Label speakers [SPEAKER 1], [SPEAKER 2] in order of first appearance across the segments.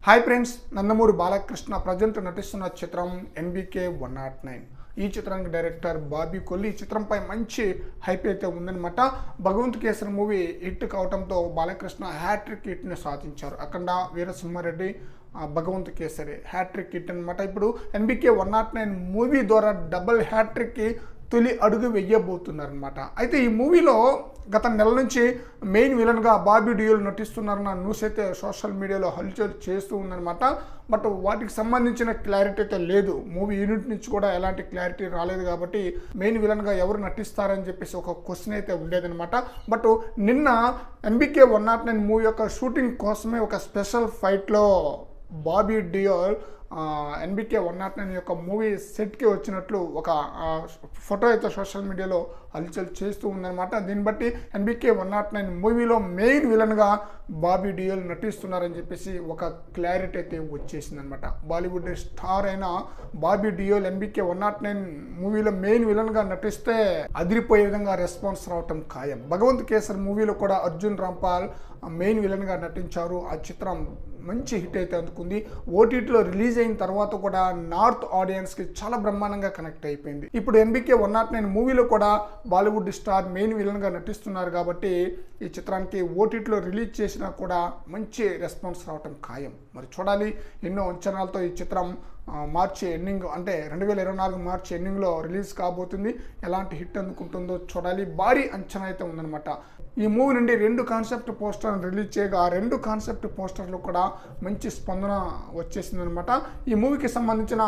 [SPEAKER 1] Hi friends, Nandamuri Balakrishna present నటిస్తున్న చిత్రం NBK 109. ఈ చిత్రానికి డైరెక్టర్ బాబీ కొల్లి. ఈ చిత్రంపై మంచి హైప్ అయితే ఉందన్నమాట. భగవంత్ కేసరి మూవీ హిట్ కావడంతో బాలకృష్ణ హ్యాట్రిక్ హిట్ని సాధించారు. అఖండ, వీరసింహారెడ్డి, భగవంత్ కేసరి హ్యాట్రిక్ హిట్ అనమాట. ఇప్పుడు ఎన్బికే 109 మూవీ ద్వారా డబుల్ హ్యాట్రిక్కి తొలి అడుగు వెయ్యబోతున్నారనమాట. అయితే ఈ మూవీలో గత నెల నుంచి మెయిన్ విలన్గా బాబీ డియోల్ నటిస్తున్నారన్న న్యూస్ అయితే సోషల్ మీడియాలో హల్చల్ చేస్తూ ఉందన్నమాట. బట్ వాటికి సంబంధించిన క్లారిటీ అయితే లేదు. మూవీ యూనిట్ నుంచి కూడా ఎలాంటి క్లారిటీ రాలేదు కాబట్టి మెయిన్ విలన్గా ఎవరు నటిస్తారని చెప్పేసి ఒక క్వశ్చన్ అయితే ఉండేదన్నమాట. బట్ నిన్న ఎన్బికే 109 మూవీ యొక్క షూటింగ్ కోసమే ఒక స్పెషల్ ఫైట్లో బాబీ డియోల్ ఎన్బికే 109 యొక్క మూవీ సెట్కి వచ్చినట్లు ఒక ఫోటో అయితే సోషల్ మీడియాలో హల్చల్ చేస్తూ ఉందన్నమాట. దీన్ని బట్టి ఎన్బికే 109 మూవీలో మెయిన్ విలన్గా బాబీ డియోల్ నటిస్తున్నారని చెప్పేసి ఒక క్లారిటీ అయితే వచ్చేసిందనమాట. బాలీవుడ్ స్టార్ అయిన బాబీ డియోల్ ఎన్బికే 109 మూవీలో మెయిన్ విలన్గా నటిస్తే అదిరిపోయే విధంగా రెస్పాన్స్ రావటం ఖాయం. భగవంత్ కేసర్ మూవీలో కూడా అర్జున్ రాంపాల్ మెయిన్ విలన్గా నటించారు. ఆ చిత్రం మంచి హిట్ అయితే అందుకుంది. ఓటీటీలో రిలీజ్ అయిన తర్వాత కూడా నార్త్ ఆడియన్స్కి చాలా బ్రహ్మాండంగా కనెక్ట్ అయిపోయింది. ఇప్పుడు ఎన్బికే 109 మూవీలో కూడా బాలీవుడ్ స్టార్ మెయిన్ విలన్గా నటిస్తున్నారు కాబట్టి ఈ చిత్రానికి ఓటీటీలో రిలీజ్ చేసినా కూడా మంచి రెస్పాన్స్ రావటం ఖాయం. మరి చూడాలి. ఎన్నో అంచనాలతో ఈ చిత్రం మార్చి ఎండింగ్ అంటే 2024 మార్చి ఎండింగ్లో రిలీజ్ కాబోతుంది. ఎలాంటి హిట్ అందుకుంటుందో చూడాలి. భారీ అంచనా అయితే ఉందన్నమాట. ఈ మూవీ నుండి 2 కాన్సెప్ట్ పోస్టర్లను రిలీజ్ చేయగా ఆ 2 కాన్సెప్ట్ పోస్టర్లు కూడా మంచి స్పందన వచ్చేసిందనమాట. ఈ మూవీకి సంబంధించిన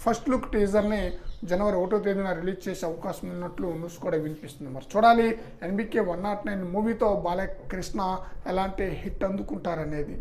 [SPEAKER 1] ఫస్ట్ లుక్ టీజర్ని జనవరి 1వ తేదీన రిలీజ్ చేసే అవకాశం ఉన్నట్లు న్యూస్ కూడా వినిపిస్తుంది. మరి చూడాలి ఎన్బికే 109 మూవీతో బాలకృష్ణ ఎలాంటి హిట్ అందుకుంటారనేది.